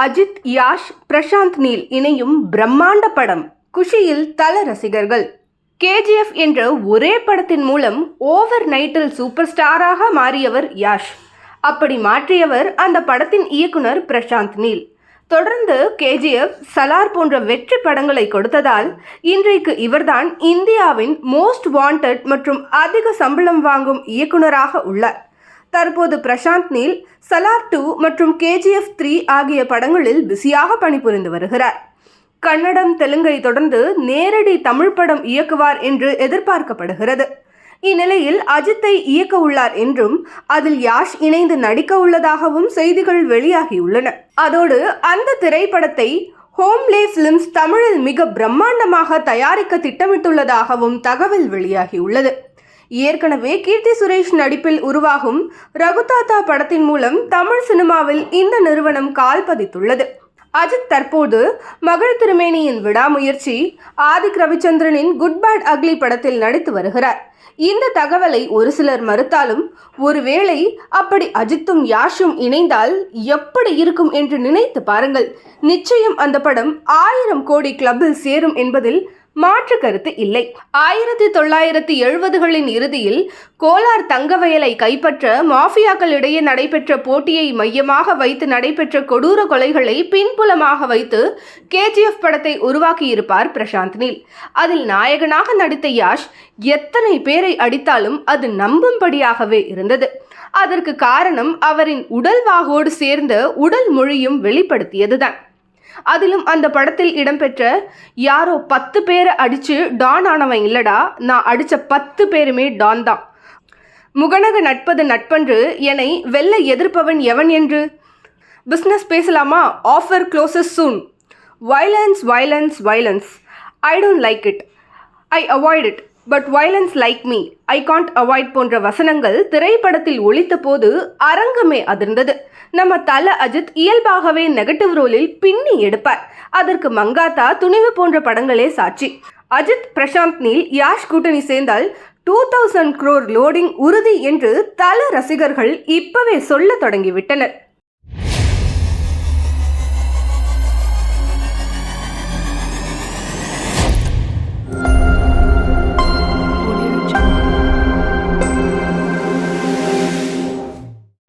Ajith, Yash, Prashanth Neil இணையும் பிரம்மாண்ட படம். குஷியில் தல ரசிகர்கள். கேஜிஎஃப் என்ற ஒரே படத்தின் மூலம் ஓவர் நைட்டில் சூப்பர் ஸ்டாராக மாறியவர் யாஷ். அப்படி மாற்றியவர் அந்த படத்தின் இயக்குனர் பிரசாந்த் நீல். தொடர்ந்து கேஜிஎஃப், சலார் போன்ற வெற்றி படங்களை கொடுத்ததால் இன்றைக்கு இவர்தான் இந்தியாவின் மோஸ்ட் வாண்டட் மற்றும் அதிக சம்பளம் வாங்கும் இயக்குனராக உள்ளார். தற்போது பிரசாந்த் நீல் சலார் 2 மற்றும் KGF 3 ஆகிய படங்களில் பிஸியாக பணிபுரிந்து வருகிறார். கன்னடம், தெலுங்கை தொடர்ந்து நேரடி தமிழ் படம் இயக்குவார் என்று எதிர்பார்க்கப்படுகிறது. இந்நிலையில் அஜித்தை இயக்க உள்ளார் என்றும் அதில் யாஷ் இணைந்து நடிக்க உள்ளதாகவும் செய்திகள் வெளியாகியுள்ளன. அதோடு அந்த திரைப்படத்தை ஹோம்லே ஃபிலிம்ஸ் தமிழில் மிக பிரம்மாண்டமாக தயாரிக்க திட்டமிட்டுள்ளதாகவும் தகவல் வெளியாகியுள்ளது. ஏற்கனவே கீர்த்தி சுரேஷ் நடிப்பில் உருவாகும் ரகுதாத்தா படத்தின் மூலம் தமிழ் சினிமாவில் இந்த நிறுவனம் கால் பதித்துள்ளது. அஜித் தற்போது மகள் திருமேனியின் விடாமுயற்சி, ஆதிக் ரவிச்சந்திரனின் குட் பேட் அக்லி படத்தில் நடித்து வருகிறார். இந்த தகவலை ஒரு சிலர் மறுத்தாலும், ஒருவேளை அப்படி அஜித்தும் யாஷும் இணைந்தால் எப்படி இருக்கும் என்று நினைத்து பாருங்கள். நிச்சயம் அந்த படம் 1000 கோடி கிளப்பில் சேரும் என்பதில் மாற்று கருத்து இல்லை. 1970களின் இறுதியில் கோலார் தங்கவயலை கைப்பற்ற மாஃபியாக்களிடையே நடைபெற்ற போட்டியை மையமாக வைத்து நடைபெற்ற கொடூர கொலைகளை பின்புலமாக வைத்து KGF படத்தை உருவாக்கியிருப்பார் பிரசாந்த் நீல். அதில் நாயகனாக நடித்த யாஷ் எத்தனை பேரை அடித்தாலும் அது நம்பும்படியாகவே இருந்தது. அதற்கு காரணம் அவரின் உடல்வாகோடு சேர்ந்த உடல் மொழியும் வெளிப்படுத்தியதுதான். அதிலும் அந்த படத்தில் இடம்பெற்ற யாரோ 10 பேரை அடிச்சு டான் ஆனவன் இல்லடா, நான் அடிச்ச 10 பேருமே டான் தான். முகநக நட்பது நட்பன்று என்னை வெல்ல எதிர்ப்பவன் எவன் என்று. பிஸ்னஸ் பேசலாமா? Offer closes soon. Violence violence violence. I don't like it. I avoid it. But violence like me. I can't avoid போன்ற வசனங்கள் திரைப்படத்தில் ஒலித்த போது அரங்கமே அதிர்ந்தது. நம்ம தல அஜித் இயல்பாகவே நெகட்டிவ் ரோலில் பின்னி எடுப்பார். அதற்கு மங்காத்தா, துணிவு போன்ற படங்களே சாட்சி. அஜித், பிரசாந்த் நீல், யாஷ் கூட்டணி சேர்ந்தால் 2000 crore லோடிங் உறுதி என்று தல ரசிகர்கள் இப்பவே சொல்ல தொடங்கிவிட்டனர்.